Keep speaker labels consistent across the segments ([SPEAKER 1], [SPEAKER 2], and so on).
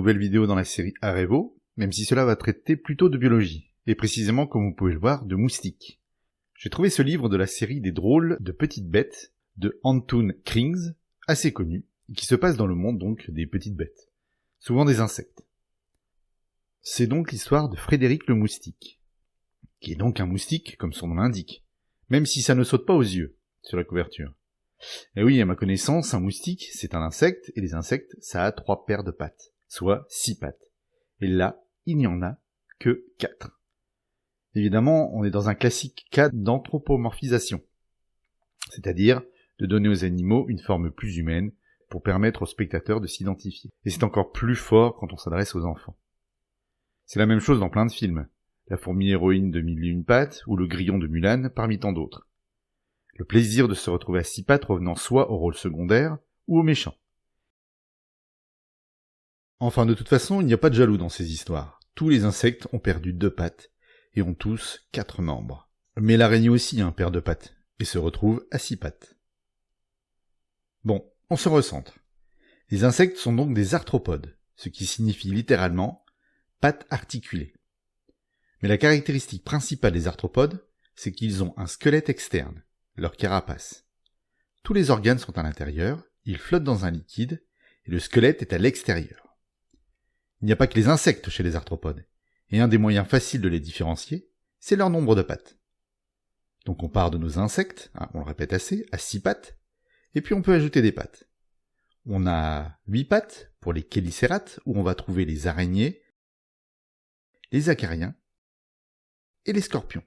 [SPEAKER 1] nouvelle vidéo dans la série Arevo, même si cela va traiter plutôt de biologie, et précisément comme vous pouvez le voir, de moustiques. J'ai trouvé ce livre de la série des drôles de petites bêtes de Antoon Krings, assez connu, et qui se passe dans le monde donc des petites bêtes, souvent des insectes. C'est donc l'histoire de Frédéric le moustique, qui est donc un moustique comme son nom l'indique, même si ça ne saute pas aux yeux sur la couverture. Et oui, à ma connaissance, un moustique, c'est un insecte, et les insectes, ça a 3 paires de pattes, soit 6 pattes. Et là, il n'y en a que 4. Évidemment, on est dans un classique cas d'anthropomorphisation, c'est-à-dire de donner aux animaux une forme plus humaine pour permettre aux spectateurs de s'identifier. Et c'est encore plus fort quand on s'adresse aux enfants. C'est la même chose dans plein de films, la fourmi héroïne de 1001 pattes ou le grillon de Mulan parmi tant d'autres. Le plaisir de se retrouver à 6 pattes revenant soit au rôle secondaire ou au méchant. Enfin, de toute façon, il n'y a pas de jaloux dans ces histoires. Tous les insectes ont perdu 2 pattes et ont tous 4 membres. Mais l'araignée aussi a un paire de pattes et se retrouve à 6 pattes. Bon, on se recentre. Les insectes sont donc des arthropodes, ce qui signifie littéralement pattes articulées. Mais la caractéristique principale des arthropodes, c'est qu'ils ont un squelette externe, leur carapace. Tous les organes sont à l'intérieur, ils flottent dans un liquide, et le squelette est à l'extérieur. Il n'y a pas que les insectes chez les arthropodes, et un des moyens faciles de les différencier, c'est leur nombre de pattes. Donc on part de nos insectes, on le répète assez, à 6 pattes, et puis on peut ajouter des pattes. On a 8 pattes pour les chélicérates, où on va trouver les araignées, les acariens et les scorpions.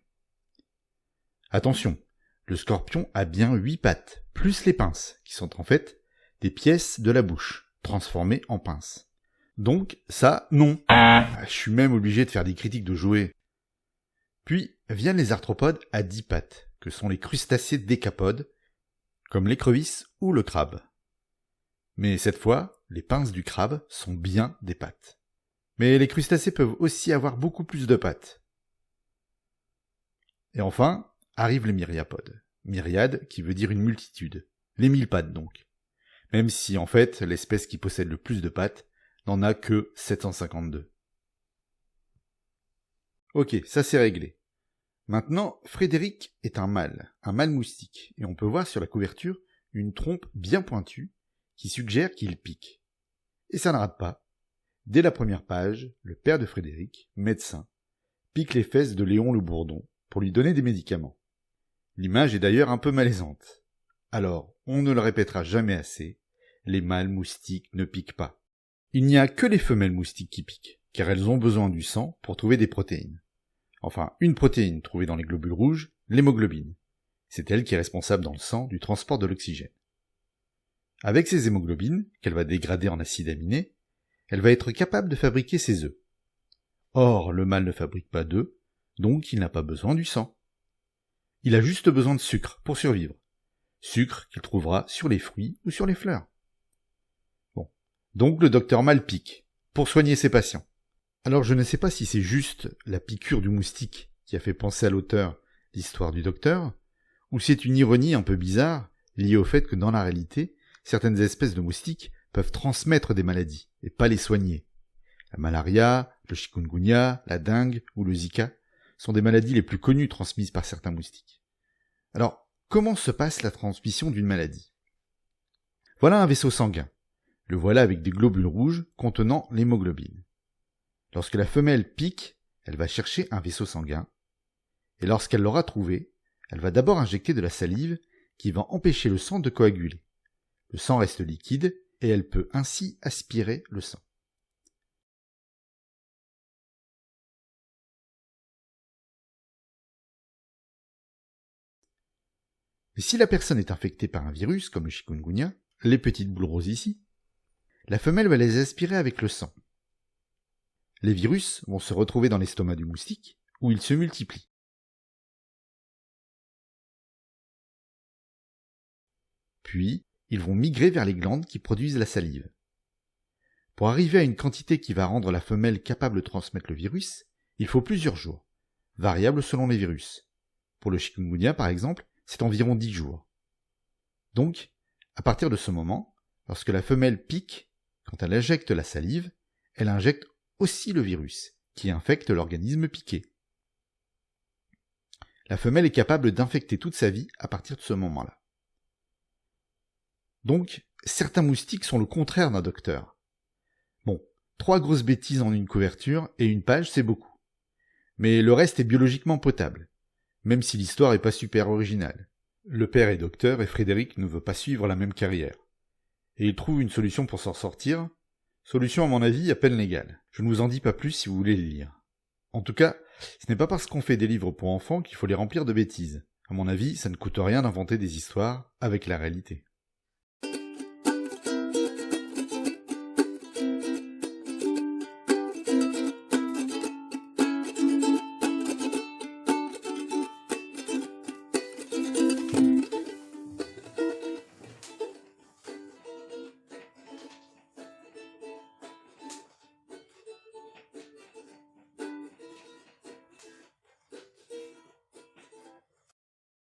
[SPEAKER 1] Attention, le scorpion a bien 8 pattes, plus les pinces, qui sont en fait des pièces de la bouche, transformées en pinces. Donc, ça, non. Je suis même obligé de faire des critiques de jouets. Puis, viennent les arthropodes à 10 pattes, que sont les crustacés décapodes, comme l'écrevisse ou le crabe. Mais cette fois, les pinces du crabe sont bien des pattes. Mais les crustacés peuvent aussi avoir beaucoup plus de pattes. Et enfin, arrivent les myriapodes. Myriade qui veut dire une multitude. Les 1000 pattes donc. Même si en fait, l'espèce qui possède le plus de pattes n'en a que 752. Ok, ça c'est réglé. Maintenant, Frédéric est un mâle moustique, et on peut voir sur la couverture une trompe bien pointue qui suggère qu'il pique. Et ça ne rate pas. Dès la première page, le père de Frédéric, médecin, pique les fesses de Léon le Bourdon pour lui donner des médicaments. L'image est d'ailleurs un peu malaisante. Alors, on ne le répétera jamais assez, les mâles moustiques ne piquent pas. Il n'y a que les femelles moustiques qui piquent, car elles ont besoin du sang pour trouver des protéines. Enfin, une protéine trouvée dans les globules rouges, l'hémoglobine. C'est elle qui est responsable dans le sang du transport de l'oxygène. Avec ces hémoglobines, qu'elle va dégrader en acides aminés, elle va être capable de fabriquer ses œufs. Or, le mâle ne fabrique pas d'œufs, donc il n'a pas besoin du sang. Il a juste besoin de sucre pour survivre. Sucre qu'il trouvera sur les fruits ou sur les fleurs. Bon. Donc le docteur mâle pique, pour soigner ses patients. Alors je ne sais pas si c'est juste la piqûre du moustique qui a fait penser à l'auteur l'histoire du docteur, ou si c'est une ironie un peu bizarre, liée au fait que dans la réalité, certaines espèces de moustiques peuvent transmettre des maladies, et pas les soigner. La malaria, le chikungunya, la dengue ou le Zika sont des maladies les plus connues transmises par certains moustiques. Alors, comment se passe la transmission d'une maladie ? Voilà un vaisseau sanguin. Le voilà avec des globules rouges contenant l'hémoglobine. Lorsque la femelle pique, elle va chercher un vaisseau sanguin, et lorsqu'elle l'aura trouvé, elle va d'abord injecter de la salive qui va empêcher le sang de coaguler. Le sang reste liquide, et elle peut ainsi aspirer le sang. Et si la personne est infectée par un virus, comme le chikungunya, les petites boules roses ici, la femelle va les aspirer avec le sang. Les virus vont se retrouver dans l'estomac du moustique, où ils se multiplient. Puis, ils vont migrer vers les glandes qui produisent la salive. Pour arriver à une quantité qui va rendre la femelle capable de transmettre le virus, il faut plusieurs jours, variables selon les virus. Pour le chikungunya, par exemple, c'est environ 10 jours. Donc, à partir de ce moment, lorsque la femelle pique, quand elle injecte la salive, elle injecte aussi le virus, qui infecte l'organisme piqué. La femelle est capable d'infecter toute sa vie à partir de ce moment-là. Donc, certains moustiques sont le contraire d'un docteur. Bon, 3 grosses bêtises en une couverture et une page, c'est beaucoup. Mais le reste est biologiquement potable, même si l'histoire est pas super originale. Le père est docteur et Frédéric ne veut pas suivre la même carrière. Et il trouve une solution pour s'en sortir, solution à mon avis à peine légale. Je ne vous en dis pas plus si vous voulez les lire. En tout cas, ce n'est pas parce qu'on fait des livres pour enfants qu'il faut les remplir de bêtises. À mon avis, ça ne coûte rien d'inventer des histoires avec la réalité.